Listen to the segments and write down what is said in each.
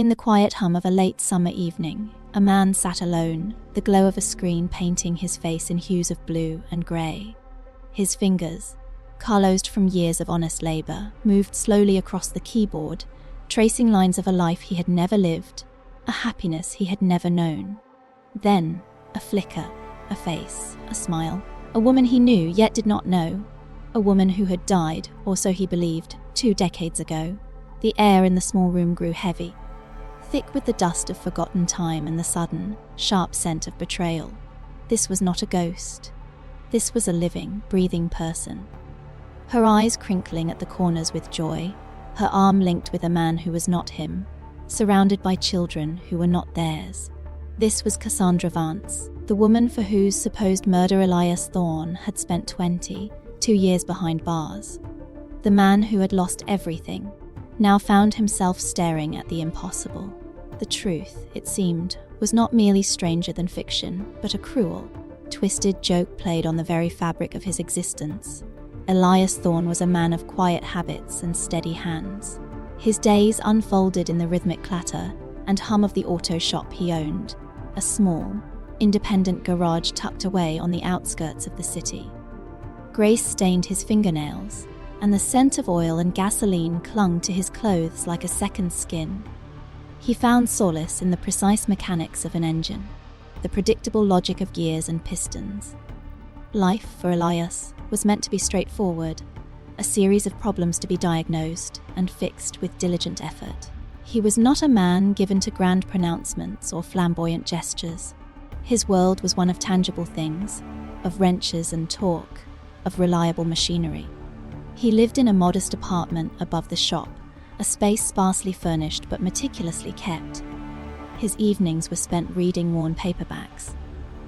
In the quiet hum of a late summer evening, a man sat alone, the glow of a screen painting his face in hues of blue and grey. His fingers, calloused from years of honest labour, moved slowly across the keyboard, tracing lines of a life he had never lived, a happiness he had never known. Then, a flicker, a face, a smile. A woman he knew yet did not know. A woman who had died, or so he believed, 2 decades ago. The air in the small room grew heavy, thick with the dust of forgotten time and the sudden, sharp scent of betrayal. This was not a ghost. This was a living, breathing person. Her eyes crinkling at the corners with joy, her arm linked with a man who was not him, surrounded by children who were not theirs. This was Cassandra Vance, the woman for whose supposed murder Elias Thorne had spent 22 years behind bars. The man who had lost everything now found himself staring at the impossible. The truth, it seemed, was not merely stranger than fiction, but a cruel, twisted joke played on the very fabric of his existence. Elias Thorne was a man of quiet habits and steady hands. His days unfolded in the rhythmic clatter and hum of the auto shop he owned, a small, independent garage tucked away on the outskirts of the city. Grace stained his fingernails, and the scent of oil and gasoline clung to his clothes like a second skin. He found solace in the precise mechanics of an engine, the predictable logic of gears and pistons. Life, for Elias, was meant to be straightforward, a series of problems to be diagnosed and fixed with diligent effort. He was not a man given to grand pronouncements or flamboyant gestures. His world was one of tangible things, of wrenches and torque, of reliable machinery. He lived in a modest apartment above the shop, a space sparsely furnished but meticulously kept. His evenings were spent reading worn paperbacks,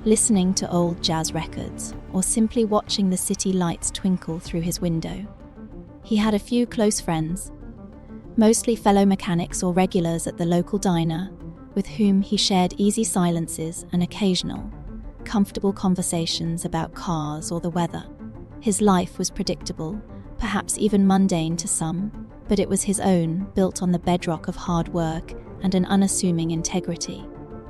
listening to old jazz records, or simply watching the city lights twinkle through his window. He had a few close friends, mostly fellow mechanics or regulars at the local diner, with whom he shared easy silences and occasional, comfortable conversations about cars or the weather. His life was predictable, perhaps even mundane to some, but it was his own, built on the bedrock of hard work and an unassuming integrity.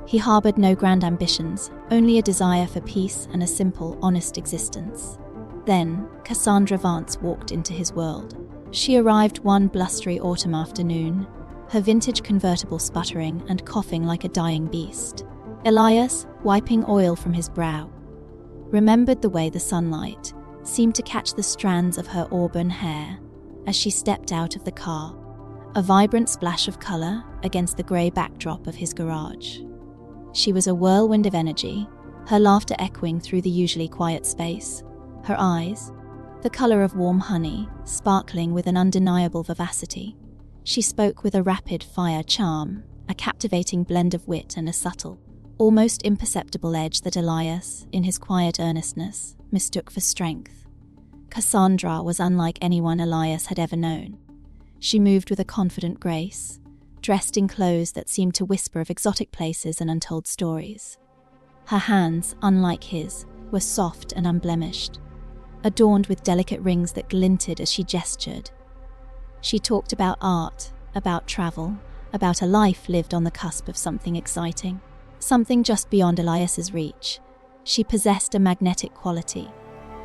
He harbored no grand ambitions, only a desire for peace and a simple, honest existence. Then, Cassandra Vance walked into his world. She arrived one blustery autumn afternoon, her vintage convertible sputtering and coughing like a dying beast. Elias, wiping oil from his brow, remembered the way the sunlight seemed to catch the strands of her auburn hair as she stepped out of the car, a vibrant splash of colour against the grey backdrop of his garage. She was a whirlwind of energy, her laughter echoing through the usually quiet space, her eyes, the colour of warm honey, sparkling with an undeniable vivacity. She spoke with a rapid-fire charm, a captivating blend of wit and a subtle, almost imperceptible edge that Elias, in his quiet earnestness, mistook for strength. Cassandra was unlike anyone Elias had ever known. She moved with a confident grace, dressed in clothes that seemed to whisper of exotic places and untold stories. Her hands, unlike his, were soft and unblemished, adorned with delicate rings that glinted as she gestured. She talked about art, about travel, about a life lived on the cusp of something exciting, something just beyond Elias's reach. She possessed a magnetic quality,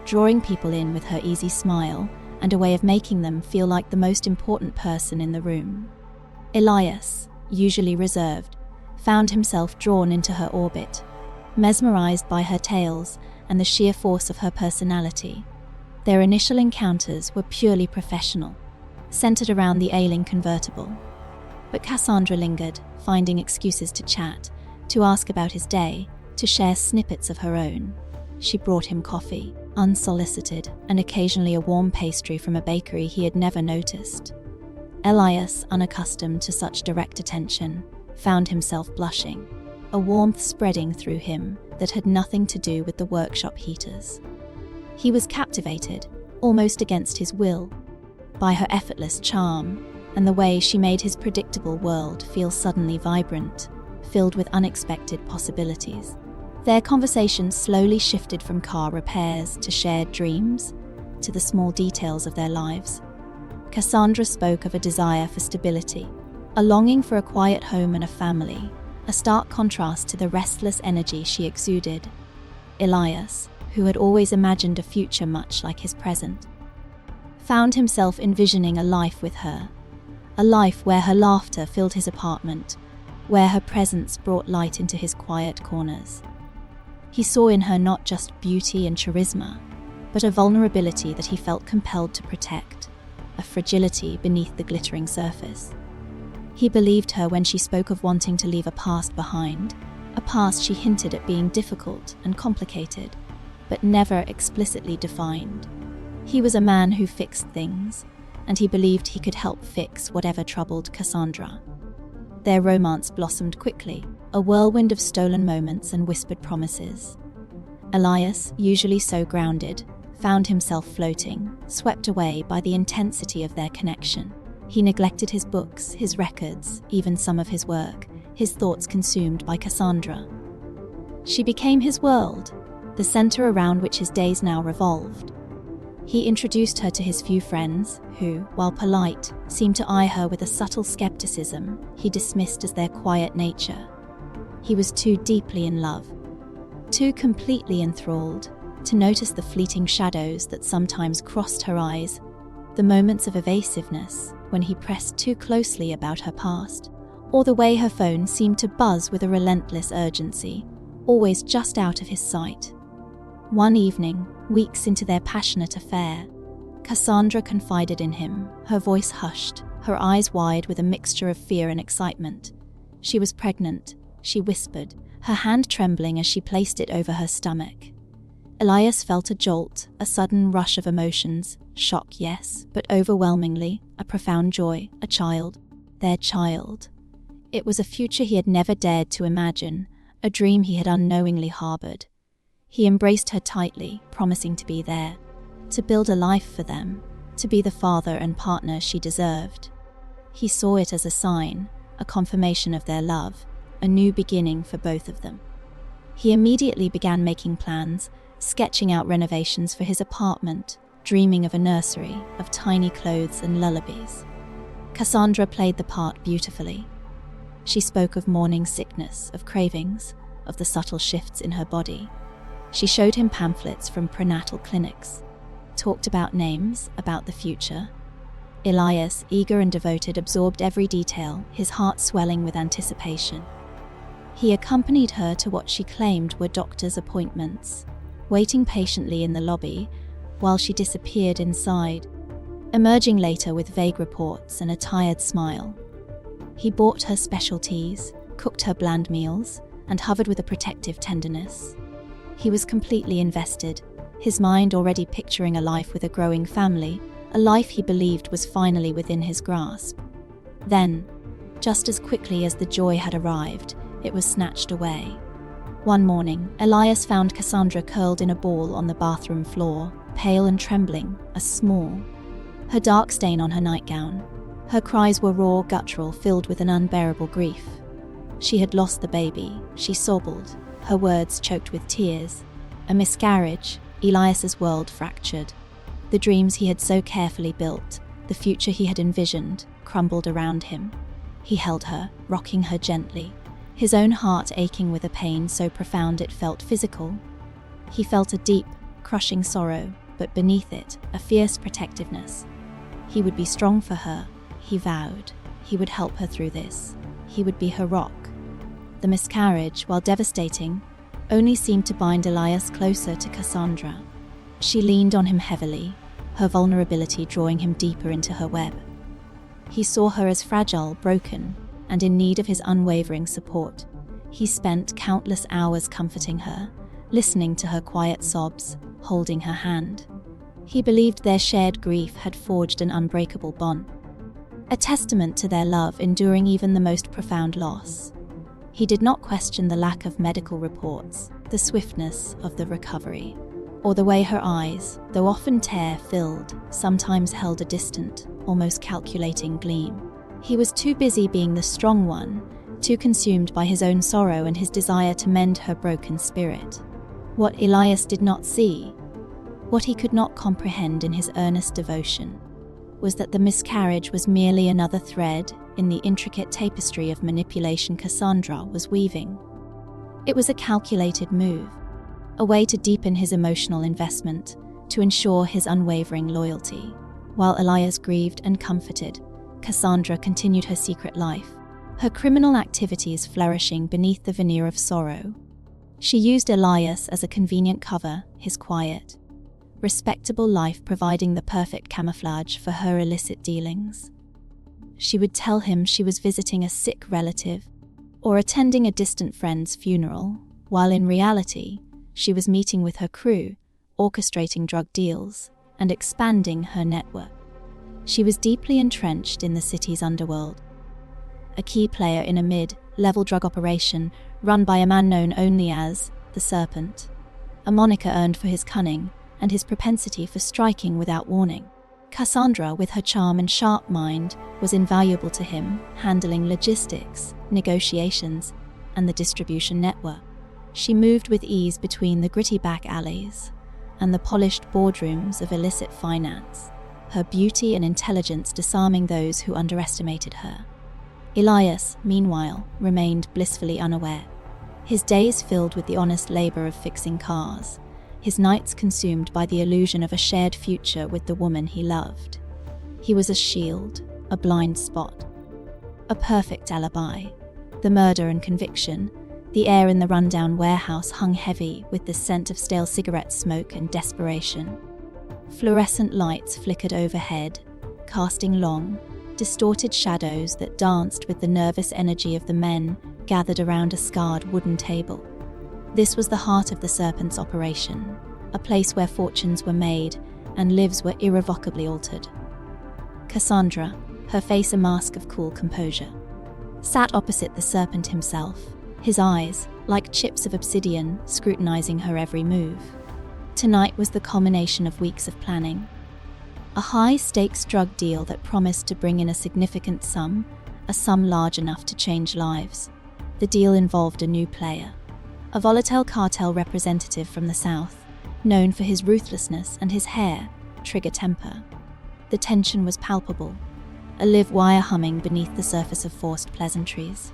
drawing people in with her easy smile and a way of making them feel like the most important person in the room. Elias, usually reserved, found himself drawn into her orbit, mesmerized by her tales and the sheer force of her personality. Their initial encounters were purely professional, centered around the ailing convertible. But Cassandra lingered, finding excuses to chat, to ask about his day, to share snippets of her own. She brought him coffee, unsolicited, and occasionally a warm pastry from a bakery he had never noticed. Elias, unaccustomed to such direct attention, found himself blushing, a warmth spreading through him that had nothing to do with the workshop heaters. He was captivated, almost against his will, by her effortless charm and the way she made his predictable world feel suddenly vibrant, filled with unexpected possibilities. Their conversation slowly shifted from car repairs to shared dreams, to the small details of their lives. Cassandra spoke of a desire for stability, a longing for a quiet home and a family, a stark contrast to the restless energy she exuded. Elias, who had always imagined a future much like his present, found himself envisioning a life with her, a life where her laughter filled his apartment, where her presence brought light into his quiet corners. He saw in her not just beauty and charisma, but a vulnerability that he felt compelled to protect, a fragility beneath the glittering surface. He believed her when she spoke of wanting to leave a past behind, a past she hinted at being difficult and complicated, but never explicitly defined. He was a man who fixed things, and he believed he could help fix whatever troubled Cassandra. Their romance blossomed quickly, a whirlwind of stolen moments and whispered promises. Elias, usually so grounded, found himself floating, swept away by the intensity of their connection. He neglected his books, his records, even some of his work, his thoughts consumed by Cassandra. She became his world, the center around which his days now revolved. He introduced her to his few friends, who, while polite, seemed to eye her with a subtle skepticism he dismissed as their quiet nature. He was too deeply in love, too completely enthralled, to notice the fleeting shadows that sometimes crossed her eyes, the moments of evasiveness when he pressed too closely about her past, or the way her phone seemed to buzz with a relentless urgency, always just out of his sight. One evening, weeks into their passionate affair, Cassandra confided in him, her voice hushed, her eyes wide with a mixture of fear and excitement. She was pregnant, she whispered, her hand trembling as she placed it over her stomach. Elias felt a jolt, a sudden rush of emotions, shock, yes, but overwhelmingly, a profound joy, a child, their child. It was a future he had never dared to imagine, a dream he had unknowingly harbored. He embraced her tightly, promising to be there, to build a life for them, to be the father and partner she deserved. He saw it as a sign, a confirmation of their love, a new beginning for both of them. He immediately began making plans, sketching out renovations for his apartment, dreaming of a nursery, of tiny clothes and lullabies. Cassandra played the part beautifully. She spoke of morning sickness, of cravings, of the subtle shifts in her body. She showed him pamphlets from prenatal clinics, talked about names, about the future. Elias, eager and devoted, absorbed every detail, his heart swelling with anticipation. He accompanied her to what she claimed were doctor's appointments, waiting patiently in the lobby while she disappeared inside, emerging later with vague reports and a tired smile. He bought her specialties, cooked her bland meals, and hovered with a protective tenderness. He was completely invested, his mind already picturing a life with a growing family, a life he believed was finally within his grasp. Then, just as quickly as the joy had arrived, it was snatched away. One morning, Elias found Cassandra curled in a ball on the bathroom floor, pale and trembling, a small, her dark stain on her nightgown. Her cries were raw, guttural, filled with an unbearable grief. She had lost the baby, she sobbed, her words choked with tears. A miscarriage, Elias's world fractured. The dreams he had so carefully built, the future he had envisioned, crumbled around him. He held her, rocking her gently, his own heart aching with a pain so profound it felt physical. He felt a deep, crushing sorrow, but beneath it, a fierce protectiveness. He would be strong for her, he vowed. He would help her through this. He would be her rock. The miscarriage, while devastating, only seemed to bind Elias closer to Cassandra. She leaned on him heavily, her vulnerability drawing him deeper into her web. He saw her as fragile, broken, and in need of his unwavering support. He spent countless hours comforting her, listening to her quiet sobs, holding her hand. He believed their shared grief had forged an unbreakable bond, a testament to their love enduring even the most profound loss. He did not question the lack of medical reports, the swiftness of the recovery, or the way her eyes, though often tear-filled, sometimes held a distant, almost calculating gleam. He was too busy being the strong one, too consumed by his own sorrow and his desire to mend her broken spirit. What Elias did not see, what he could not comprehend in his earnest devotion, was that the miscarriage was merely another thread in the intricate tapestry of manipulation Cassandra was weaving. It was a calculated move, a way to deepen his emotional investment, to ensure his unwavering loyalty. While Elias grieved and comforted, Cassandra continued her secret life, her criminal activities flourishing beneath the veneer of sorrow. She used Elias as a convenient cover, his quiet, respectable life providing the perfect camouflage for her illicit dealings. She would tell him she was visiting a sick relative or attending a distant friend's funeral, while in reality, she was meeting with her crew, orchestrating drug deals, and expanding her network. She was deeply entrenched in the city's underworld, a key player in a mid-level drug operation run by a man known only as the Serpent, a moniker earned for his cunning and his propensity for striking without warning. Cassandra, with her charm and sharp mind, was invaluable to him, handling logistics, negotiations, and the distribution network. She moved with ease between the gritty back alleys and the polished boardrooms of illicit finance, her beauty and intelligence disarming those who underestimated her. Elias, meanwhile, remained blissfully unaware, his days filled with the honest labor of fixing cars, his nights consumed by the illusion of a shared future with the woman he loved. He was a shield, a blind spot, a perfect alibi. The murder and conviction, the air in the rundown warehouse hung heavy with the scent of stale cigarette smoke and desperation. Fluorescent lights flickered overhead, casting long, distorted shadows that danced with the nervous energy of the men gathered around a scarred wooden table. This was the heart of the Serpent's operation, a place where fortunes were made and lives were irrevocably altered. Cassandra, her face a mask of cool composure, sat opposite the Serpent himself, his eyes, like chips of obsidian, scrutinizing her every move. Tonight was the culmination of weeks of planning. A high-stakes drug deal that promised to bring in a significant sum, a sum large enough to change lives. The deal involved a new player, a volatile cartel representative from the South, known for his ruthlessness and his trigger temper. The tension was palpable, a live wire humming beneath the surface of forced pleasantries.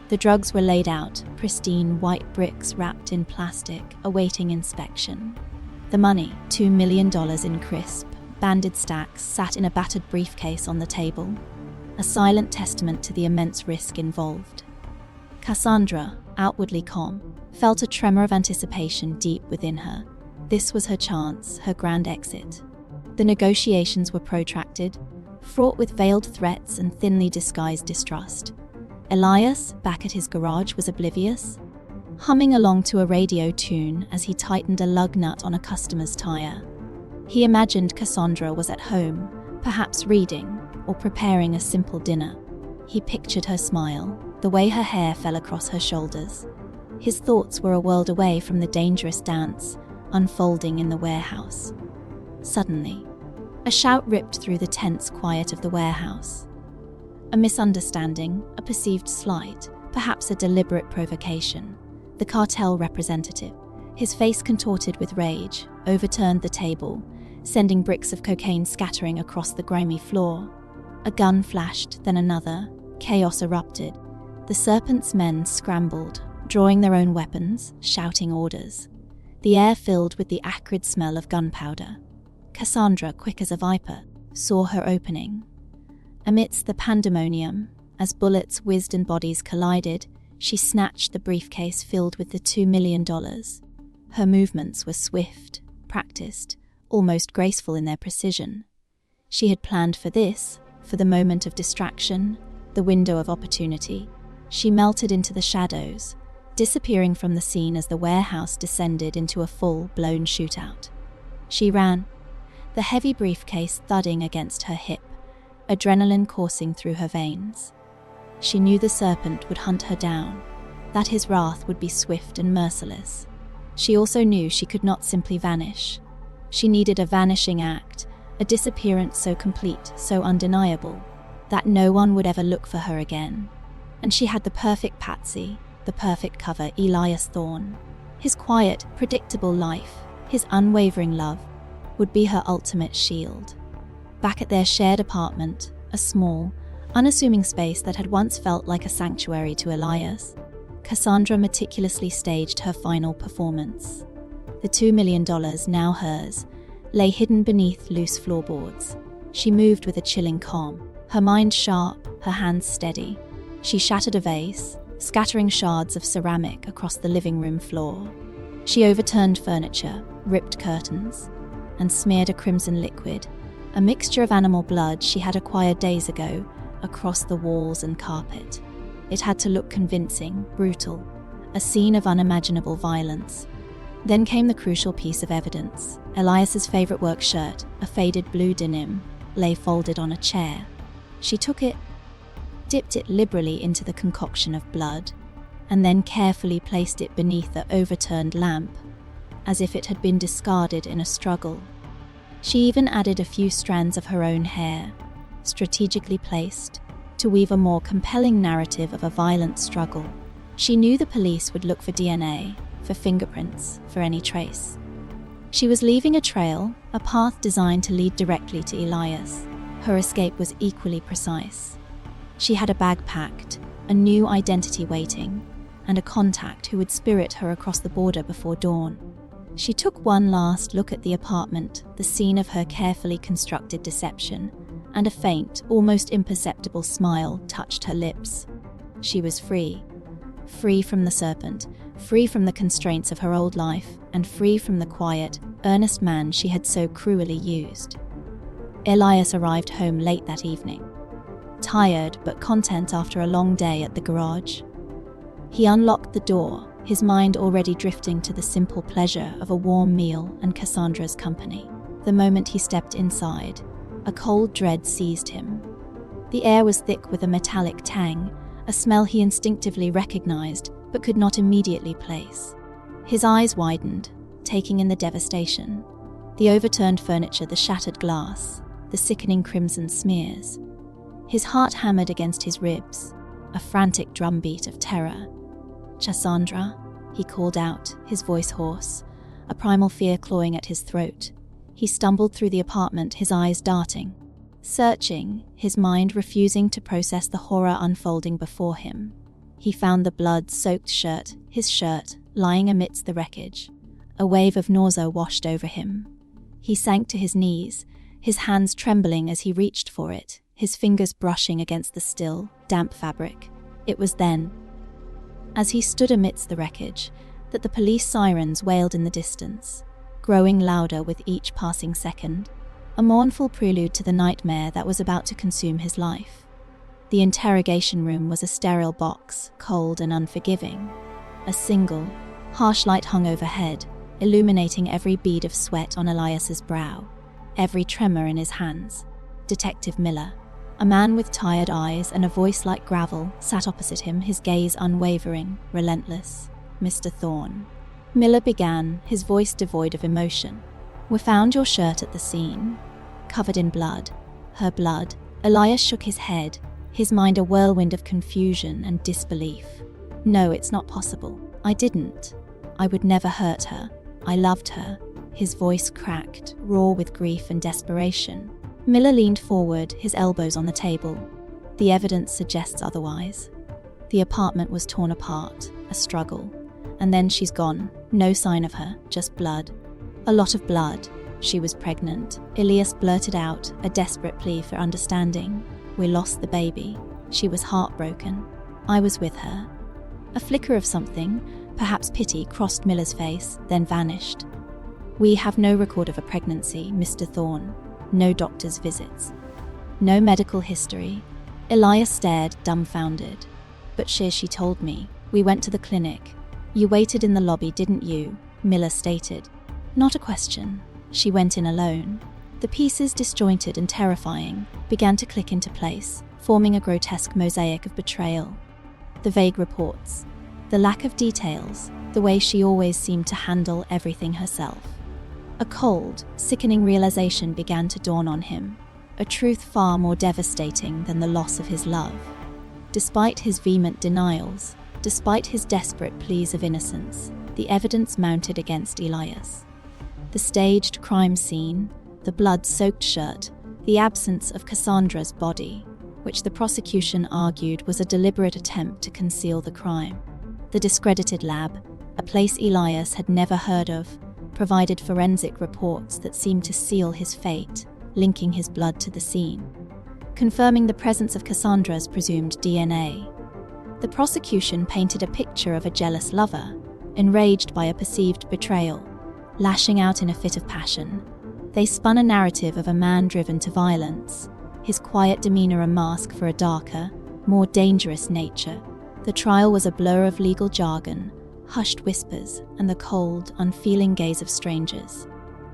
The drugs were laid out, pristine white bricks wrapped in plastic, awaiting inspection. The money, $2 million in crisp, banded stacks, sat in a battered briefcase on the table, a silent testament to the immense risk involved. Cassandra, outwardly calm, felt a tremor of anticipation deep within her. This was her chance, her grand exit. The negotiations were protracted, fraught with veiled threats and thinly disguised distrust. Elias, back at his garage, was oblivious, humming along to a radio tune as he tightened a lug nut on a customer's tire. He imagined Cassandra was at home, perhaps reading or preparing a simple dinner. He pictured her smile, the way her hair fell across her shoulders. His thoughts were a world away from the dangerous dance unfolding in the warehouse. Suddenly, a shout ripped through the tense quiet of the warehouse. A misunderstanding, a perceived slight, perhaps a deliberate provocation. The cartel representative, his face contorted with rage, overturned the table, sending bricks of cocaine scattering across the grimy floor. A gun flashed, then another. Chaos erupted. The Serpent's men scrambled, drawing their own weapons, shouting orders. The air filled with the acrid smell of gunpowder. Cassandra, quick as a viper, saw her opening. Amidst the pandemonium, as bullets whizzed and bodies collided, she snatched the briefcase filled with the $2 million. Her movements were swift, practiced, almost graceful in their precision. She had planned for this, for the moment of distraction, the window of opportunity. She melted into the shadows, disappearing from the scene as the warehouse descended into a full-blown shootout. She ran, the heavy briefcase thudding against her hip, adrenaline coursing through her veins. She knew the Serpent would hunt her down, that his wrath would be swift and merciless. She also knew she could not simply vanish. She needed a vanishing act, a disappearance so complete, so undeniable, that no one would ever look for her again. And she had the perfect patsy, the perfect cover, Elias Thorne. His quiet, predictable life, his unwavering love, would be her ultimate shield. Back at their shared apartment, a small, unassuming space that had once felt like a sanctuary to Elias, Cassandra meticulously staged her final performance. The $2 million, now hers, lay hidden beneath loose floorboards. She moved with a chilling calm, her mind sharp, her hands steady. She shattered a vase, scattering shards of ceramic across the living room floor. She overturned furniture, ripped curtains, and smeared a crimson liquid, a mixture of animal blood she had acquired days ago, across the walls and carpet. It had to look convincing, brutal, a scene of unimaginable violence. Then came the crucial piece of evidence. Elias's favorite work shirt, a faded blue denim, lay folded on a chair. She took it, dipped it liberally into the concoction of blood, and then carefully placed it beneath the overturned lamp, as if it had been discarded in a struggle. She even added a few strands of her own hair, strategically placed, to weave a more compelling narrative of a violent struggle. She knew the police would look for DNA, for fingerprints, for any trace. She was leaving a trail, a path designed to lead directly to Elias. Her escape was equally precise. She had a bag packed, a new identity waiting, and a contact who would spirit her across the border before dawn. She took one last look at the apartment, the scene of her carefully constructed deception, and a faint, almost imperceptible smile touched her lips. She was free. Free from the serpent, free from the constraints of her old life, and free from the quiet, earnest man she had so cruelly used. Elias arrived home late that evening, tired but content after a long day at the garage. He unlocked the door, his mind already drifting to the simple pleasure of a warm meal and Cassandra's company. The moment he stepped inside, a cold dread seized him. The air was thick with a metallic tang, a smell he instinctively recognized but could not immediately place. His eyes widened, taking in the devastation. The overturned furniture, the shattered glass, the sickening crimson smears. His heart hammered against his ribs, a frantic drumbeat of terror. "Cassandra," he called out, his voice hoarse, a primal fear clawing at his throat. He stumbled through the apartment, his eyes darting, searching, his mind refusing to process the horror unfolding before him. He found the blood-soaked shirt, his shirt, lying amidst the wreckage. A wave of nausea washed over him. He sank to his knees, his hands trembling as he reached for it, his fingers brushing against the still, damp fabric. It was then, as he stood amidst the wreckage, that the police sirens wailed in the distance, growing louder with each passing second, a mournful prelude to the nightmare that was about to consume his life. The interrogation room was a sterile box, cold and unforgiving. A single, harsh light hung overhead, illuminating every bead of sweat on Elias's brow, every tremor in his hands. Detective Miller, a man with tired eyes and a voice like gravel, sat opposite him, his gaze unwavering, relentless. "Mr. Thorne," Miller began, his voice devoid of emotion. "We found your shirt at the scene, covered in blood. Her blood." Elias shook his head, his mind a whirlwind of confusion and disbelief. "No, it's not possible. I didn't. I would never hurt her. I loved her." His voice cracked, raw with grief and desperation. Miller leaned forward, his elbows on the table. "The evidence suggests otherwise. The apartment was torn apart, a struggle. And then she's gone. No sign of her, just blood. A lot of blood. She was pregnant." Elias blurted out, a desperate plea for understanding. "We lost the baby. She was heartbroken. I was with her." A flicker of something, perhaps pity, crossed Miller's face, then vanished. "We have no record of a pregnancy, Mr. Thorne. No doctor's visits. No medical history." Elias stared, dumbfounded. "But she told me. We went to the clinic. You waited in the lobby, didn't you?" Miller stated. "Not a question. She went in alone." The pieces, disjointed and terrifying, began to click into place, forming a grotesque mosaic of betrayal. The vague reports, the lack of details, the way she always seemed to handle everything herself. A cold, sickening realization began to dawn on him, a truth far more devastating than the loss of his love. Despite his vehement denials, despite his desperate pleas of innocence, the evidence mounted against Elias. The staged crime scene, the blood-soaked shirt, the absence of Cassandra's body. which the prosecution argued was a deliberate attempt to conceal the crime. The discredited lab, a place Elias had never heard of, provided forensic reports that seemed to seal his fate, linking his blood to the scene, confirming the presence of Cassandra's presumed DNA. The prosecution painted a picture of a jealous lover, enraged by a perceived betrayal, lashing out in a fit of passion. They spun a narrative of a man driven to violence, his quiet demeanor a mask for a darker, more dangerous nature. The trial was a blur of legal jargon, hushed whispers, and the cold, unfeeling gaze of strangers.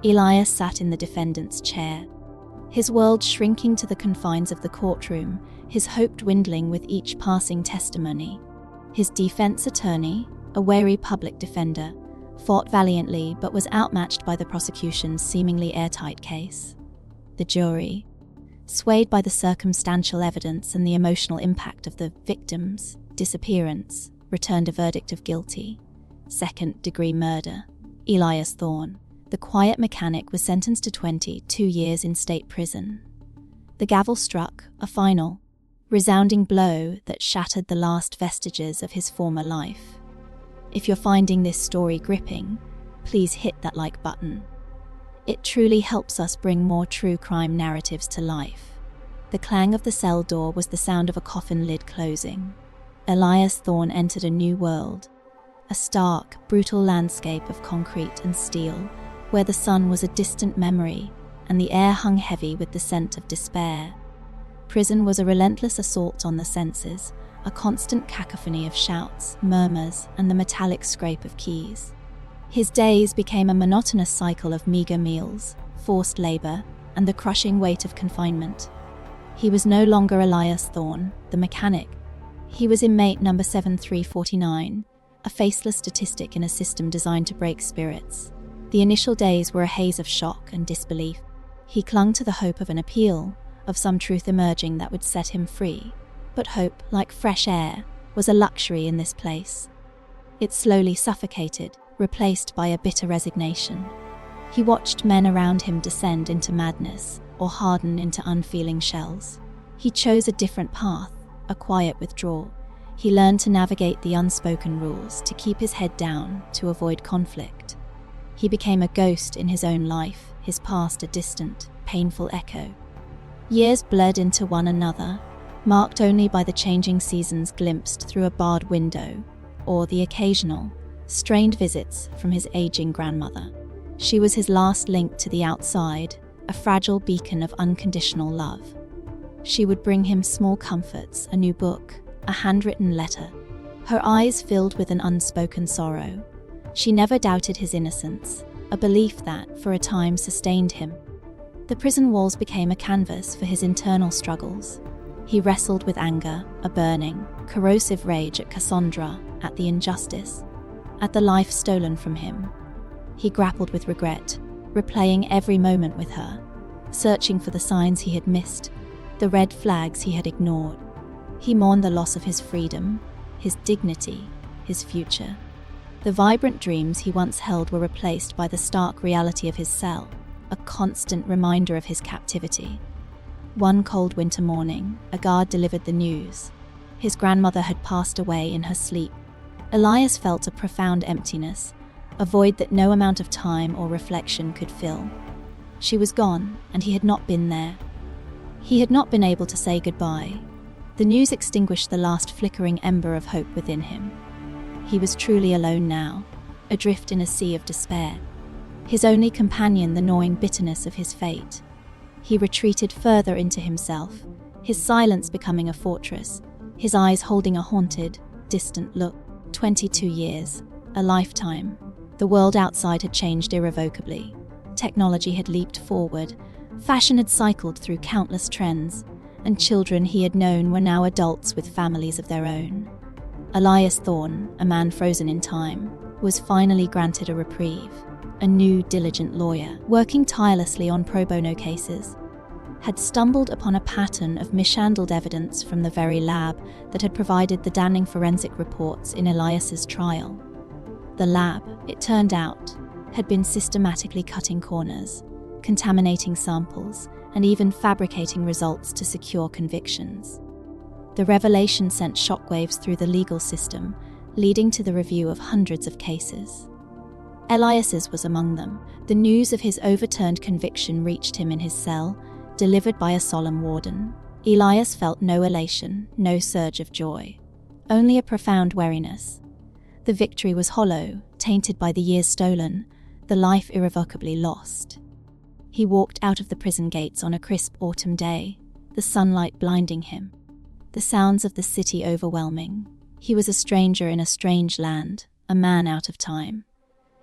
Elias sat in the defendant's chair, his world shrinking to the confines of the courtroom, his hope dwindling with each passing testimony. His defense attorney, a wary public defender, fought valiantly but was outmatched by the prosecution's seemingly airtight case. The jury, swayed by the circumstantial evidence and the emotional impact of the victim's disappearance, returned a verdict of guilty. Second-degree murder. Elias Thorne, the quiet mechanic, was sentenced to 22 years in state prison. The gavel struck, a final, resounding blow that shattered the last vestiges of his former life. If you're finding this story gripping, please hit that like button. It truly helps us bring more true crime narratives to life. The clang of the cell door was the sound of a coffin lid closing. Elias Thorne entered a new world, a stark, brutal landscape of concrete and steel, where the sun was a distant memory and the air hung heavy with the scent of despair. Prison was a relentless assault on the senses, a constant cacophony of shouts, murmurs, and the metallic scrape of keys. His days became a monotonous cycle of meager meals, forced labor, and the crushing weight of confinement. He was no longer Elias Thorne, the mechanic. He was inmate number 7349, a faceless statistic in a system designed to break spirits. The initial days were a haze of shock and disbelief. He clung to the hope of an appeal, of some truth emerging that would set him free. But hope, like fresh air, was a luxury in this place. It slowly suffocated, replaced by a bitter resignation. He watched men around him descend into madness or harden into unfeeling shells. He chose a different path, a quiet withdrawal. He learned to navigate the unspoken rules, to keep his head down, to avoid conflict. He became a ghost in his own life, his past a distant, painful echo. Years bled into one another, marked only by the changing seasons glimpsed through a barred window, or the occasional, strained visits from his aging grandmother. She was his last link to the outside, a fragile beacon of unconditional love. She would bring him small comforts, a new book, a handwritten letter. Her eyes filled with an unspoken sorrow. She never doubted his innocence, a belief that, for a time, sustained him. The prison walls became a canvas for his internal struggles. He wrestled with anger, a burning, corrosive rage at Cassandra, at the injustice, at the life stolen from him. He grappled with regret, replaying every moment with her, searching for the signs he had missed, the red flags he had ignored. He mourned the loss of his freedom, his dignity, his future. The vibrant dreams he once held were replaced by the stark reality of his cell, a constant reminder of his captivity. One cold winter morning, a guard delivered the news. His grandmother had passed away in her sleep. Elias felt a profound emptiness, a void that no amount of time or reflection could fill. She was gone, and he had not been there. He had not been able to say goodbye. The news extinguished the last flickering ember of hope within him. He was truly alone now, adrift in a sea of despair. His only companion the gnawing bitterness of his fate. He retreated further into himself, his silence becoming a fortress, his eyes holding a haunted, distant look. 22 years, a lifetime. The world outside had changed irrevocably. Technology had leaped forward, fashion had cycled through countless trends, and children he had known were now adults with families of their own. Elias Thorne, a man frozen in time, was finally granted a reprieve. A new, diligent lawyer, working tirelessly on pro bono cases, had stumbled upon a pattern of mishandled evidence from the very lab that had provided the damning forensic reports in Elias's trial. The lab, it turned out, had been systematically cutting corners, contaminating samples, and even fabricating results to secure convictions. The revelation sent shockwaves through the legal system, leading to the review of hundreds of cases. Elias's was among them. The news of his overturned conviction reached him in his cell, delivered by a solemn warden. Elias felt no elation, no surge of joy, only a profound weariness. The victory was hollow, tainted by the years stolen, the life irrevocably lost. He walked out of the prison gates on a crisp autumn day, the sunlight blinding him, the sounds of the city overwhelming. He was a stranger in a strange land, a man out of time.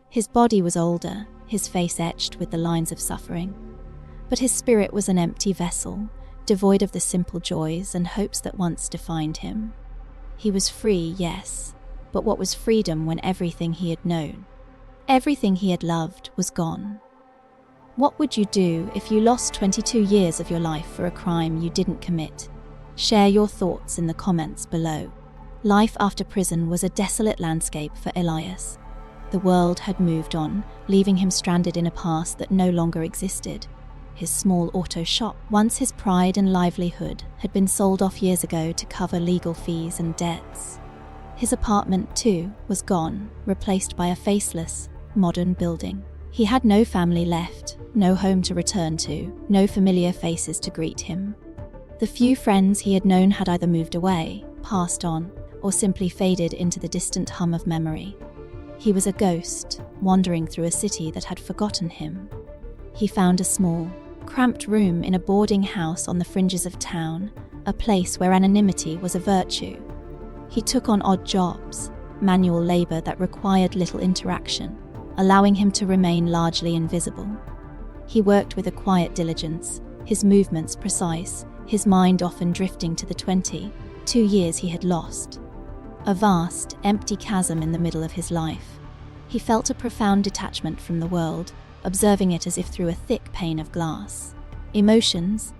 His body was older, his face etched with the lines of suffering, but his spirit was an empty vessel, devoid of the simple joys and hopes that once defined him. He was free, yes, but what was freedom when everything he had known, everything he had loved, was gone? What would you do if you lost 22 years of your life for a crime you didn't commit? Share your thoughts in the comments below. Life after prison was a desolate landscape for Elias. The world had moved on, leaving him stranded in a past that no longer existed. His small auto shop, once his pride and livelihood, had been sold off years ago to cover legal fees and debts. His apartment, too, was gone, replaced by a faceless, modern building. He had no family left, no home to return to, no familiar faces to greet him. The few friends he had known had either moved away, passed on, or simply faded into the distant hum of memory. He was a ghost, wandering through a city that had forgotten him. He found a small, cramped room in a boarding house on the fringes of town, a place where anonymity was a virtue. He took on odd jobs, manual labor that required little interaction, allowing him to remain largely invisible. He worked with a quiet diligence, his movements precise, his mind often drifting to the 22 years he had lost. A vast, empty chasm in the middle of his life. He felt a profound detachment from the world, observing it as if through a thick pane of glass. Emotions,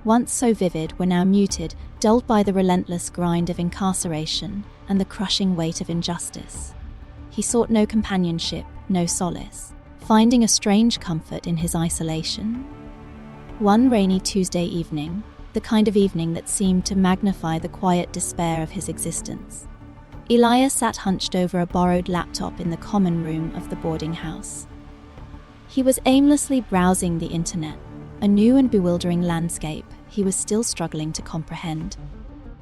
once so vivid, were now muted, dulled by the relentless grind of incarceration and the crushing weight of injustice. He sought no companionship, no solace, finding a strange comfort in his isolation. One rainy Tuesday evening, the kind of evening that seemed to magnify the quiet despair of his existence, Elias sat hunched over a borrowed laptop in the common room of the boarding house. He was aimlessly browsing the internet, a new and bewildering landscape he was still struggling to comprehend.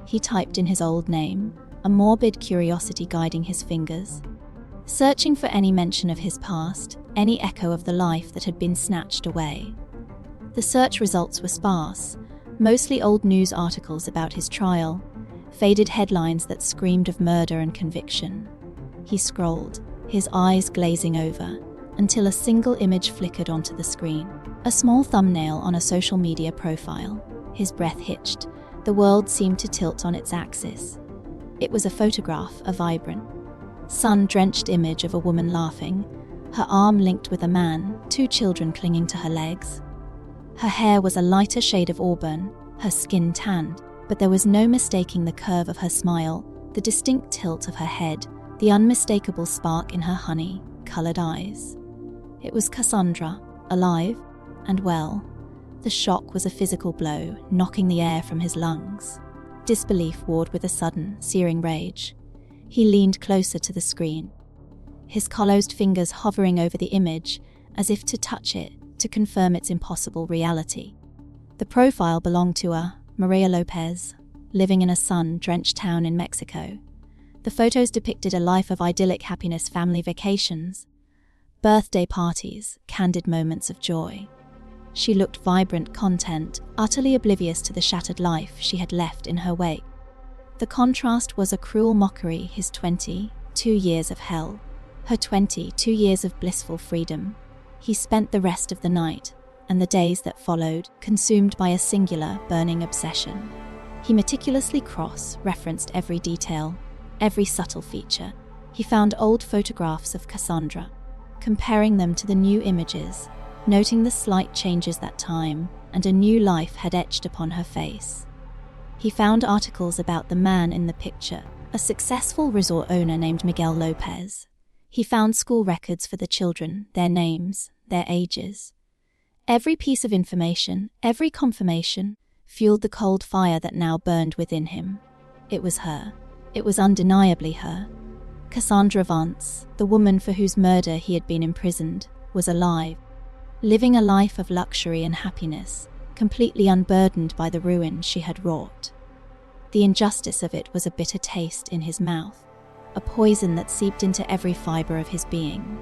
He typed in his old name, a morbid curiosity guiding his fingers, searching for any mention of his past, any echo of the life that had been snatched away. The search results were sparse, mostly old news articles about his trial, faded headlines that screamed of murder and conviction. He scrolled, his eyes glazing over, until a single image flickered onto the screen. A small thumbnail on a social media profile. His breath hitched. The world seemed to tilt on its axis. It was a photograph, a vibrant, sun-drenched image of a woman laughing, her arm linked with a man, 2 children clinging to her legs. Her hair was a lighter shade of auburn, her skin tanned, but there was no mistaking the curve of her smile, the distinct tilt of her head, the unmistakable spark in her honey-colored eyes. It was Cassandra, alive and well. The shock was a physical blow, knocking the air from his lungs. Disbelief warred with a sudden, searing rage. He leaned closer to the screen, his calloused fingers hovering over the image, as if to touch it, to confirm its impossible reality. The profile belonged to a Maria Lopez, living in a sun-drenched town in Mexico. The photos depicted a life of idyllic happiness, family vacations, birthday parties, candid moments of joy. She looked vibrant, content, utterly oblivious to the shattered life she had left in her wake. The contrast was a cruel mockery, his 22 years of hell, her 22 years of blissful freedom. He spent the rest of the night, and the days that followed, consumed by a singular, burning obsession. He meticulously cross-referenced every detail, every subtle feature. He found old photographs of Cassandra, comparing them to the new images, noting the slight changes that time and a new life had etched upon her face. He found articles about the man in the picture, a successful resort owner named Miguel Lopez. He found school records for the children, their names, their ages. Every piece of information, every confirmation, fueled the cold fire that now burned within him. It was her. It was undeniably her. Cassandra Vance, the woman for whose murder he had been imprisoned, was alive, living a life of luxury and happiness, completely unburdened by the ruin she had wrought. The injustice of it was a bitter taste in his mouth, a poison that seeped into every fibre of his being.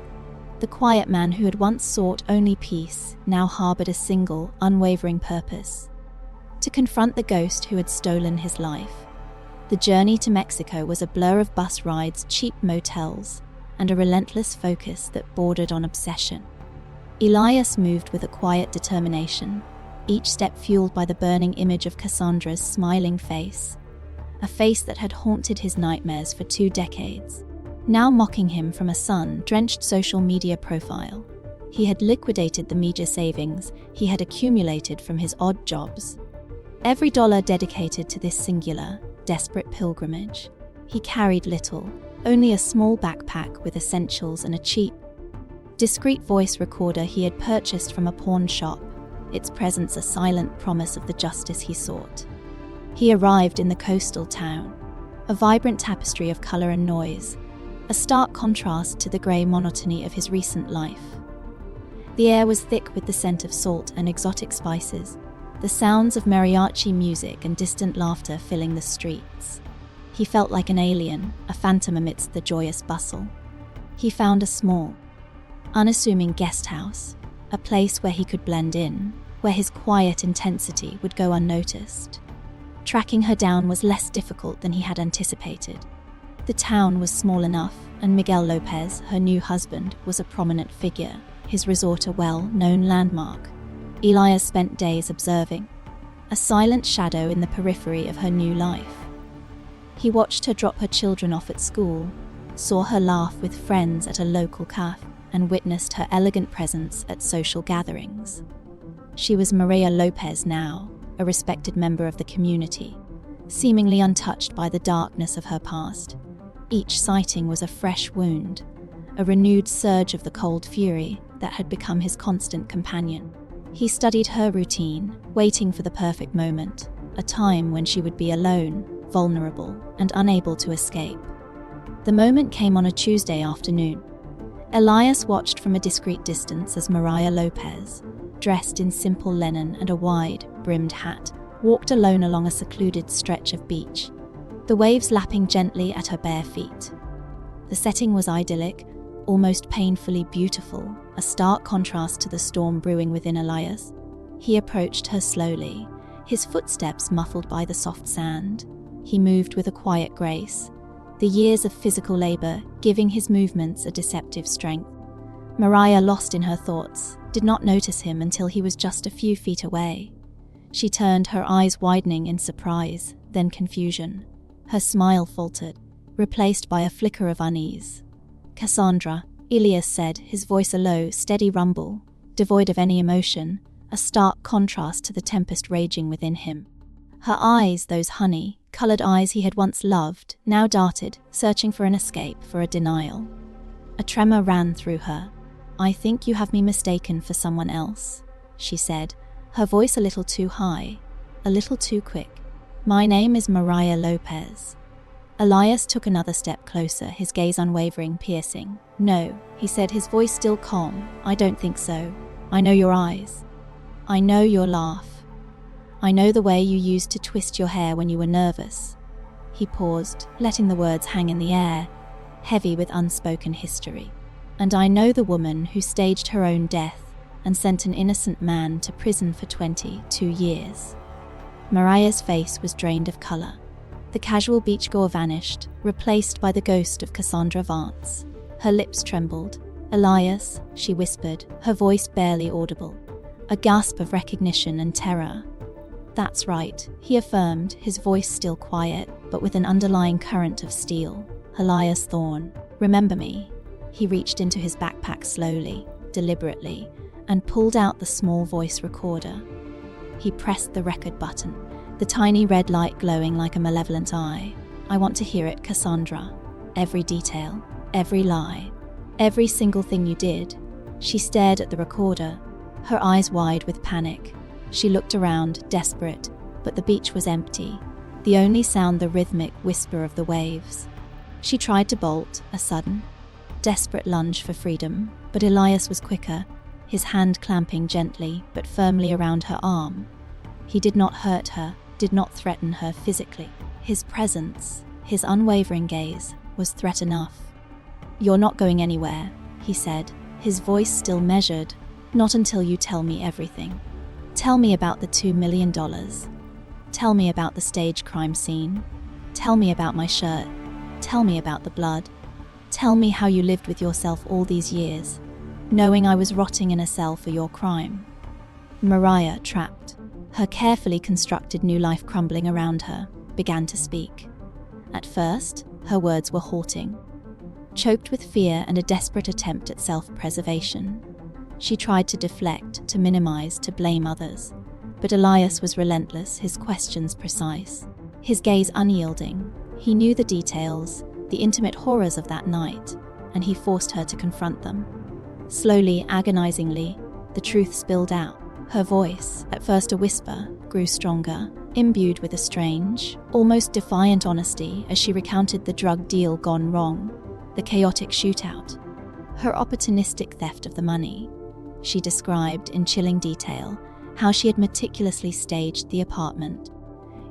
The quiet man who had once sought only peace now harboured a single, unwavering purpose: to confront the ghost who had stolen his life. The journey to Mexico was a blur of bus rides, cheap motels, and a relentless focus that bordered on obsession. Elias moved with a quiet determination, each step fueled by the burning image of Cassandra's smiling face, a face that had haunted his nightmares for 2 decades, now mocking him from a sun-drenched social media profile. He had liquidated the meager savings he had accumulated from his odd jobs. Every dollar dedicated to this singular, desperate pilgrimage. He carried little, only a small backpack with essentials and a cheap, discreet voice recorder he had purchased from a pawn shop, its presence a silent promise of the justice he sought. He arrived in the coastal town, a vibrant tapestry of colour and noise, a stark contrast to the grey monotony of his recent life. The air was thick with the scent of salt and exotic spices, the sounds of mariachi music and distant laughter filling the streets. He felt like an alien, a phantom amidst the joyous bustle. He found a small, unassuming guest house, a place where he could blend in, where his quiet intensity would go unnoticed. Tracking her down was less difficult than he had anticipated. The town was small enough, and Miguel Lopez, her new husband, was a prominent figure, his resort a well-known landmark. Elias spent days observing, a silent shadow in the periphery of her new life. He watched her drop her children off at school, saw her laugh with friends at a local cafe, and witnessed her elegant presence at social gatherings. She was Maria Lopez now, a respected member of the community, seemingly untouched by the darkness of her past. Each sighting was a fresh wound, a renewed surge of the cold fury that had become his constant companion. He studied her routine, waiting for the perfect moment, a time when she would be alone, vulnerable, and unable to escape. The moment came on a Tuesday afternoon. Elias watched from a discreet distance as Maria Lopez, dressed in simple linen and a wide-brimmed hat, walked alone along a secluded stretch of beach, the waves lapping gently at her bare feet. The setting was idyllic, almost painfully beautiful, a stark contrast to the storm brewing within Elias. He approached her slowly, his footsteps muffled by the soft sand. He moved with a quiet grace, the years of physical labor giving his movements a deceptive strength. Maria, lost in her thoughts, did not notice him until he was just a few feet away. She turned, her eyes widening in surprise, then confusion. Her smile faltered, replaced by a flicker of unease. "Cassandra," Elias said, his voice a low, steady rumble, devoid of any emotion, a stark contrast to the tempest raging within him. Her eyes, those honey-coloured eyes he had once loved, now darted, searching for an escape, for a denial. A tremor ran through her. "I think you have me mistaken for someone else," she said, her voice a little too high, a little too quick. "My name is Maria Lopez." Elias took another step closer, his gaze unwavering, piercing. "No," he said, his voice still calm. "I don't think so. I know your eyes. I know your laugh. I know the way you used to twist your hair when you were nervous." He paused, letting the words hang in the air, heavy with unspoken history. "And I know the woman who staged her own death and sent an innocent man to prison for 22 years. Maria's face was drained of colour. The casual beachgoer vanished, replaced by the ghost of Cassandra Vance. Her lips trembled. "Elias," she whispered, her voice barely audible. A gasp of recognition and terror. "That's right," he affirmed, his voice still quiet, but with an underlying current of steel. "Elias Thorne. Remember me?" He reached into his backpack slowly, deliberately, and pulled out the small voice recorder. He pressed the record button, the tiny red light glowing like a malevolent eye. "I want to hear it, Cassandra. Every detail, every lie, every single thing you did." She stared at the recorder, Her eyes wide with panic, she looked around, desperate, but the beach was empty, the only sound the rhythmic whisper of the waves. She tried to bolt, a sudden, desperate lunge for freedom, but Elias was quicker, his hand clamping gently but firmly around her arm. He did not hurt her, did not threaten her physically. His presence, his unwavering gaze, was threat enough. "You're not going anywhere," he said, his voice still measured. "Not until you tell me everything. Tell me about the $2 million. Tell me about the stage crime scene. Tell me about my shirt. Tell me about the blood. Tell me how you lived with yourself all these years, knowing I was rotting in a cell for your crime." Mariah, trapped, her carefully constructed new life crumbling around her, began to speak. At first, her words were halting, choked with fear and a desperate attempt at self-preservation. She tried to deflect, to minimize, to blame others. But Elias was relentless, his questions precise, his gaze unyielding. He knew the details, the intimate horrors of that night, and he forced her to confront them. Slowly, agonizingly, the truth spilled out. Her voice, at first a whisper, grew stronger, imbued with a strange, almost defiant honesty as she recounted the drug deal gone wrong, the chaotic shootout, her opportunistic theft of the money. She described in chilling detail how she had meticulously staged the apartment,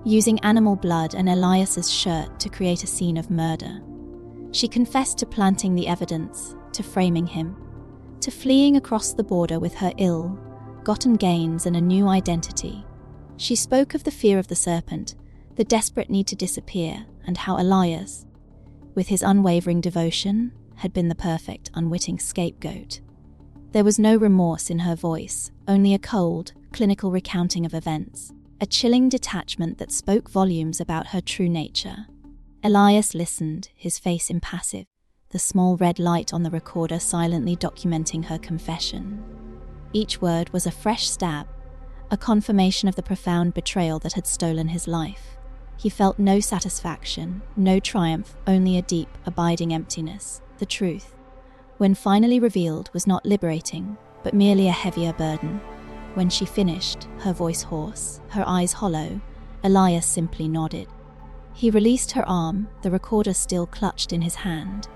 using animal blood and Elias's shirt to create a scene of murder. She confessed to planting the evidence, to framing him, to fleeing across the border with her ill-gotten gains and a new identity. She spoke of the fear of the serpent, the desperate need to disappear, and how Elias, with his unwavering devotion, had been the perfect, unwitting scapegoat. There was no remorse in her voice, only a cold, clinical recounting of events, a chilling detachment that spoke volumes about her true nature. Elias listened, his face impassive, the small red light on the recorder silently documenting her confession. Each word was a fresh stab, a confirmation of the profound betrayal that had stolen his life. He felt no satisfaction, no triumph, only a deep, abiding emptiness. The truth, when finally revealed, was not liberating, but merely a heavier burden. When she finished, her voice hoarse, her eyes hollow, Elias simply nodded. He released her arm, the recorder still clutched in his hand.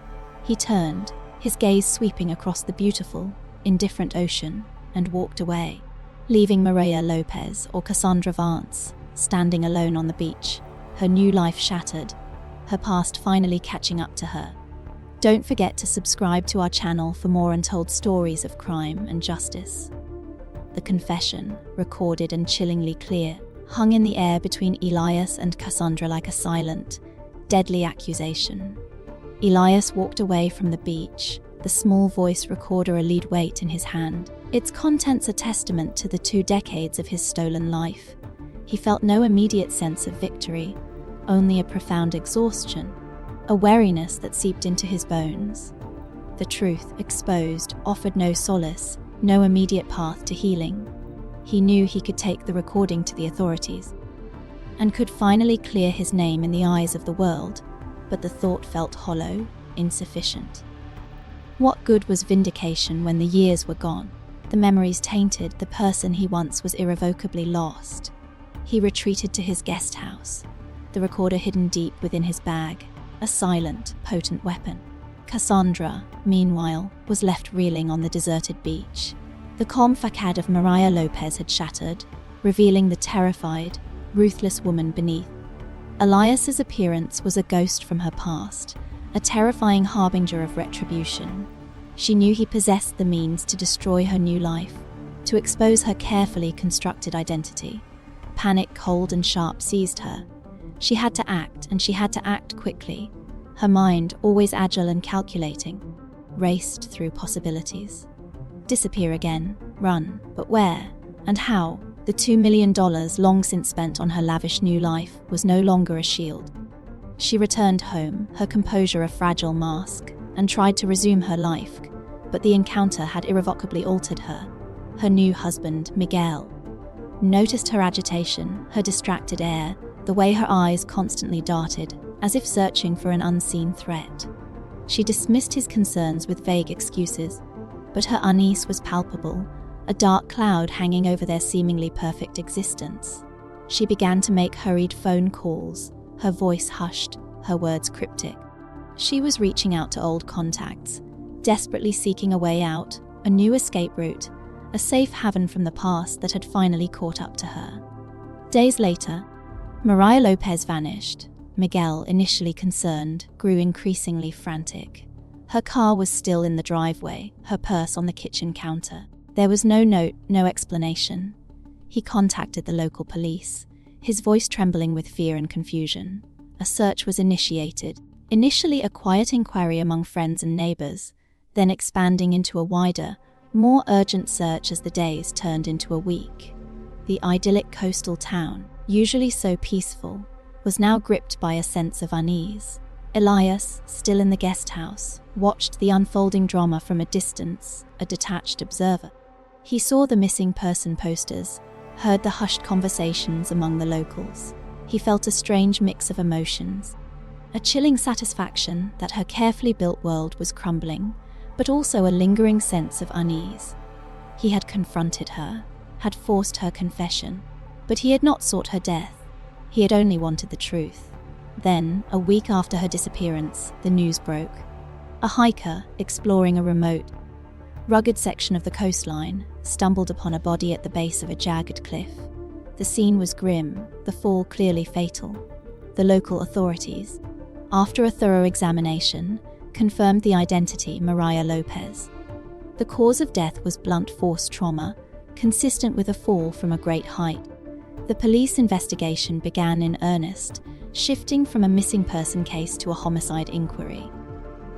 He turned, his gaze sweeping across the beautiful, indifferent ocean, and walked away, leaving Mariah Lopez, or Cassandra Vance, standing alone on the beach, her new life shattered, her past finally catching up to her. Don't forget to subscribe to our channel for more untold stories of crime and justice. The confession, recorded and chillingly clear, hung in the air between Elias and Cassandra like a silent, deadly accusation. Elias walked away from the beach, the small voice recorder a lead weight in his hand, its contents a testament to the 2 decades of his stolen life. He felt no immediate sense of victory, only a profound exhaustion, a weariness that seeped into his bones. The truth, exposed, offered no solace, no immediate path to healing. He knew he could take the recording to the authorities, and could finally clear his name in the eyes of the world, but the thought felt hollow, insufficient. What good was vindication when the years were gone, the memories tainted, the person he once was irrevocably lost? He retreated to his guest house, the recorder hidden deep within his bag, a silent, potent weapon. Cassandra, meanwhile, was left reeling on the deserted beach. The calm facade of Mariah Lopez had shattered, revealing the terrified, ruthless woman beneath. Elias's appearance was a ghost from her past, a terrifying harbinger of retribution. She knew he possessed the means to destroy her new life, to expose her carefully constructed identity. Panic, cold and sharp, seized her. She had to act, and she had to act quickly. Her mind, always agile and calculating, raced through possibilities. Disappear again, run, but where and how? The $2 million long since spent on her lavish new life was no longer a shield. She returned home, her composure a fragile mask, and tried to resume her life, but the encounter had irrevocably altered her. Her new husband, Miguel, noticed her agitation, her distracted air, the way her eyes constantly darted, as if searching for an unseen threat. She dismissed his concerns with vague excuses, but her unease was palpable, a dark cloud hanging over their seemingly perfect existence. She began to make hurried phone calls, her voice hushed, her words cryptic. She was reaching out to old contacts, desperately seeking a way out, a new escape route, a safe haven from the past that had finally caught up to her. Days later, Maria Lopez vanished. Miguel, initially concerned, grew increasingly frantic. Her car was still in the driveway, her purse on the kitchen counter. There was no note, no explanation. He contacted the local police, his voice trembling with fear and confusion. A search was initiated, initially a quiet inquiry among friends and neighbors, then expanding into a wider, more urgent search as the days turned into a week. The idyllic coastal town, usually so peaceful, was now gripped by a sense of unease. Elias, still in the guest house, watched the unfolding drama from a distance, a detached observer. He saw the missing person posters, heard the hushed conversations among the locals. He felt a strange mix of emotions, a chilling satisfaction that her carefully built world was crumbling, but also a lingering sense of unease. He had confronted her, had forced her confession, but he had not sought her death. He had only wanted the truth. Then, a week after her disappearance, the news broke. A hiker, exploring a remote, rugged section of the coastline, stumbled upon a body at the base of a jagged cliff. The scene was grim, the fall clearly fatal. The local authorities, after a thorough examination, confirmed the identity Maria Lopez. The cause of death was blunt force trauma, consistent with a fall from a great height. The police investigation began in earnest, shifting from a missing person case to a homicide inquiry.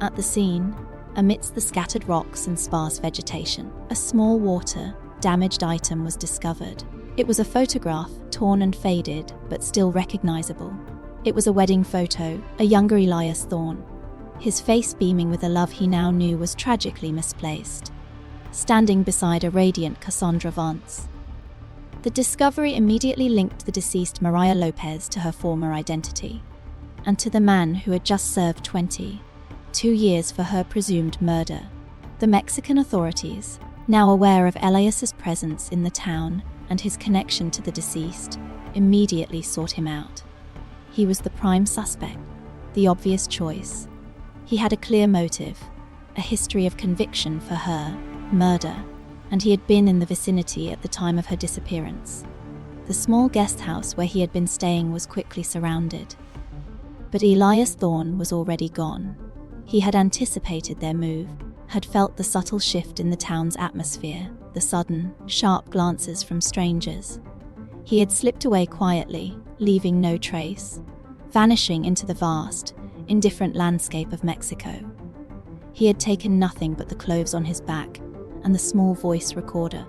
At the scene, amidst the scattered rocks and sparse vegetation, a small water, damaged item was discovered. It was a photograph, torn and faded, but still recognizable. It was a wedding photo, a younger Elias Thorne, his face beaming with a love he now knew was tragically misplaced, standing beside a radiant Cassandra Vance. The discovery immediately linked the deceased Maria Lopez to her former identity, and to the man who had just served 22 years for her presumed murder. The Mexican authorities, now aware of Elias's presence in the town and his connection to the deceased, immediately sought him out. He was the prime suspect, the obvious choice. He had a clear motive, a history of conviction for her, murder, and he had been in the vicinity at the time of her disappearance. The small guest house where he had been staying was quickly surrounded. But Elias Thorne was already gone. He had anticipated their move, had felt the subtle shift in the town's atmosphere, the sudden, sharp glances from strangers. He had slipped away quietly, leaving no trace, vanishing into the vast, indifferent landscape of Mexico. He had taken nothing but the clothes on his back and the small voice recorder.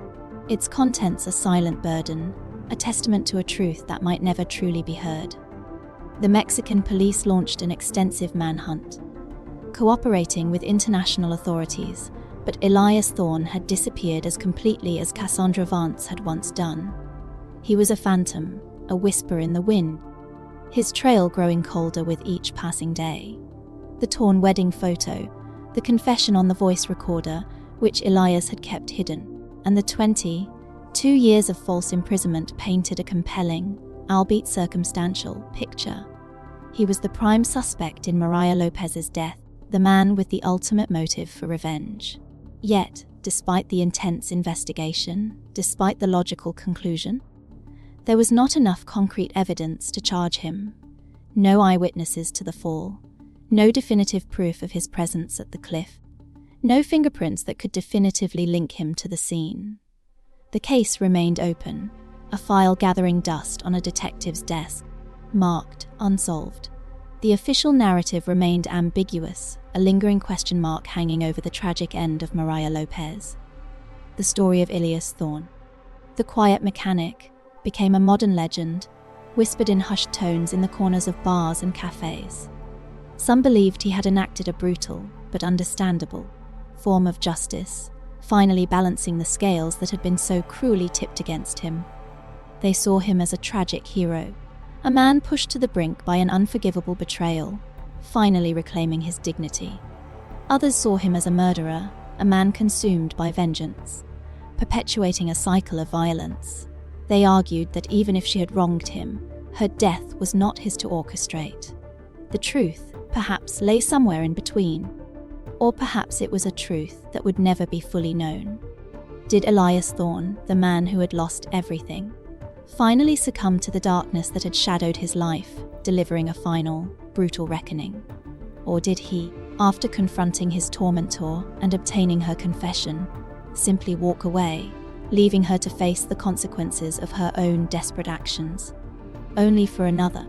Its contents a silent burden, a testament to a truth that might never truly be heard. The Mexican police launched an extensive manhunt, cooperating with international authorities, but Elias Thorne had disappeared as completely as Cassandra Vance had once done. He was a phantom, a whisper in the wind, his trail growing colder with each passing day. The torn wedding photo, the confession on the voice recorder, which Elias had kept hidden, and the 22 years of false imprisonment painted a compelling, albeit circumstantial, picture. He was the prime suspect in Maria Lopez's death, the man with the ultimate motive for revenge. Yet, despite the intense investigation, despite the logical conclusion, there was not enough concrete evidence to charge him. No eyewitnesses to the fall, no definitive proof of his presence at the cliff, no fingerprints that could definitively link him to the scene. The case remained open, a file gathering dust on a detective's desk, marked unsolved. The official narrative remained ambiguous, a lingering question mark hanging over the tragic end of Maria Lopez. The story of Elias Thorne, the quiet mechanic, became a modern legend, whispered in hushed tones in the corners of bars and cafes. Some believed he had enacted a brutal, but understandable, form of justice, finally balancing the scales that had been so cruelly tipped against him. They saw him as a tragic hero, a man pushed to the brink by an unforgivable betrayal, finally reclaiming his dignity. Others saw him as a murderer, a man consumed by vengeance, perpetuating a cycle of violence. They argued that even if she had wronged him, her death was not his to orchestrate. The truth, perhaps, lay somewhere in between. Or perhaps it was a truth that would never be fully known. Did Elias Thorne, the man who had lost everything, finally succumb to the darkness that had shadowed his life, delivering a final, brutal reckoning? Or did he, after confronting his tormentor and obtaining her confession, simply walk away, leaving her to face the consequences of her own desperate actions, only for another,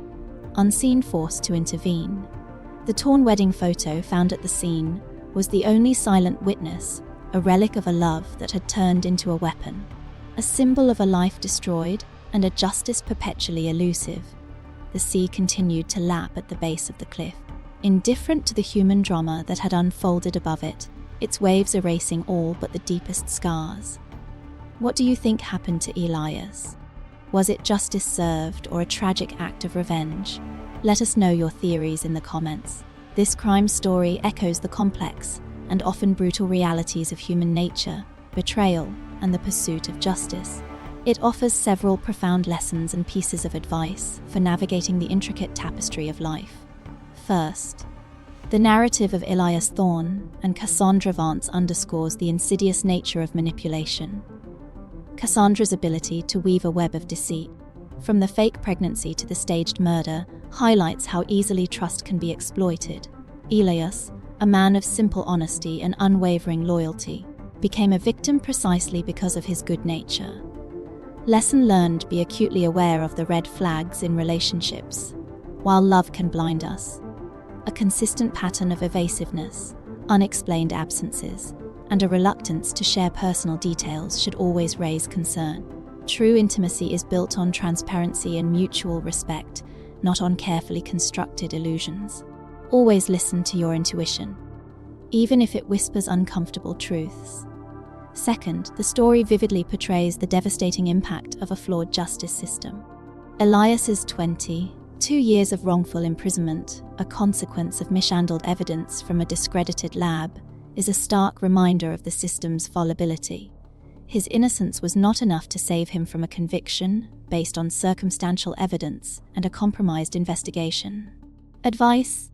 unseen force to intervene? The torn wedding photo found at the scene was the only silent witness, a relic of a love that had turned into a weapon, a symbol of a life destroyed and a justice perpetually elusive. The sea continued to lap at the base of the cliff, indifferent to the human drama that had unfolded above it, its waves erasing all but the deepest scars. What do you think happened to Elias? Was it justice served or a tragic act of revenge? Let us know your theories in the comments. This crime story echoes the complex and often brutal realities of human nature, betrayal, and the pursuit of justice. It offers several profound lessons and pieces of advice for navigating the intricate tapestry of life. First, the narrative of Elias Thorne and Cassandra Vance underscores the insidious nature of manipulation. Cassandra's ability to weave a web of deceit, from the fake pregnancy to the staged murder, highlights how easily trust can be exploited. Elias, a man of simple honesty and unwavering loyalty, became a victim precisely because of his good nature. Lesson learned: be acutely aware of the red flags in relationships. While love can blind us, a consistent pattern of evasiveness, unexplained absences, and a reluctance to share personal details should always raise concern. True intimacy is built on transparency and mutual respect, not on carefully constructed illusions. Always listen to your intuition, even if it whispers uncomfortable truths. Second, the story vividly portrays the devastating impact of a flawed justice system. Elias's 22 years of wrongful imprisonment, a consequence of mishandled evidence from a discredited lab, is a stark reminder of the system's fallibility. His innocence was not enough to save him from a conviction based on circumstantial evidence and a compromised investigation. Advice: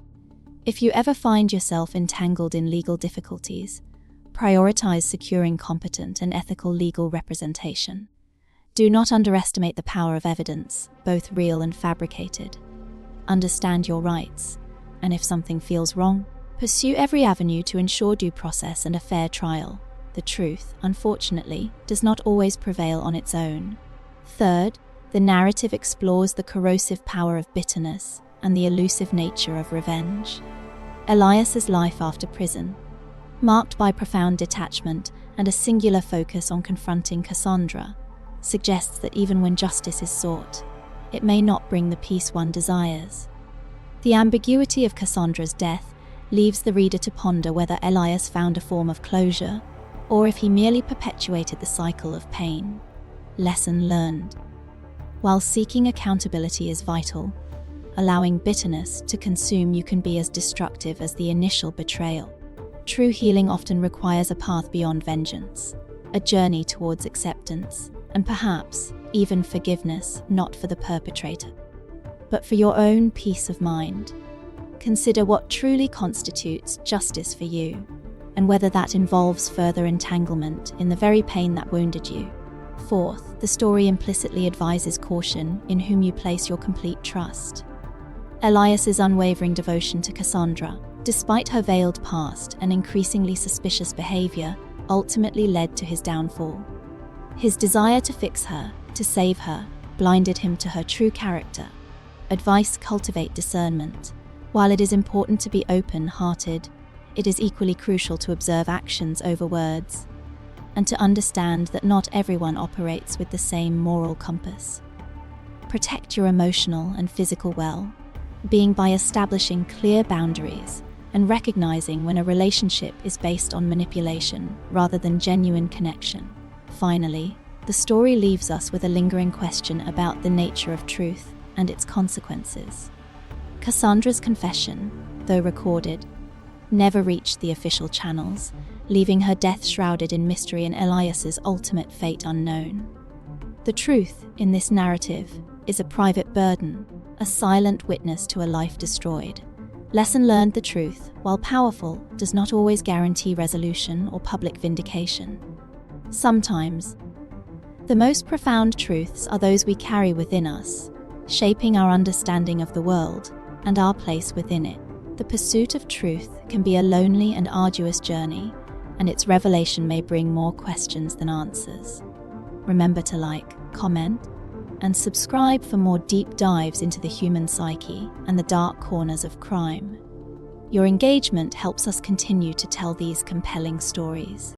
if you ever find yourself entangled in legal difficulties, prioritize securing competent and ethical legal representation. Do not underestimate the power of evidence, both real and fabricated. Understand your rights, and if something feels wrong, pursue every avenue to ensure due process and a fair trial. The truth, unfortunately, does not always prevail on its own. Third, the narrative explores the corrosive power of bitterness and the elusive nature of revenge. Elias's life after prison, marked by profound detachment and a singular focus on confronting Cassandra, suggests that even when justice is sought, it may not bring the peace one desires. The ambiguity of Cassandra's death leaves the reader to ponder whether Elias found a form of closure, or if he merely perpetuated the cycle of pain. Lesson learned: while seeking accountability is vital, allowing bitterness to consume you can be as destructive as the initial betrayal. True healing often requires a path beyond vengeance, a journey towards acceptance, and perhaps even forgiveness, not for the perpetrator, but for your own peace of mind. Consider what truly constitutes justice for you, and whether that involves further entanglement in the very pain that wounded you. Fourth, the story implicitly advises caution in whom you place your complete trust. Elias's unwavering devotion to Cassandra, despite her veiled past and increasingly suspicious behavior, ultimately led to his downfall. His desire to fix her, to save her, blinded him to her true character. Advice: cultivate discernment. While it is important to be open-hearted, it is equally crucial to observe actions over words, and to understand that not everyone operates with the same moral compass. Protect your emotional and physical well-being by establishing clear boundaries and recognizing when a relationship is based on manipulation rather than genuine connection. Finally, the story leaves us with a lingering question about the nature of truth and its consequences. Cassandra's confession, though recorded, never reached the official channels, leaving her death shrouded in mystery and Elias's ultimate fate unknown. The truth in this narrative is a private burden, a silent witness to a life destroyed. Lesson learned: the truth, while powerful, does not always guarantee resolution or public vindication. Sometimes, the most profound truths are those we carry within us, shaping our understanding of the world and our place within it. The pursuit of truth can be a lonely and arduous journey, and its revelation may bring more questions than answers. Remember to like, comment, and subscribe for more deep dives into the human psyche and the dark corners of crime. Your engagement helps us continue to tell these compelling stories.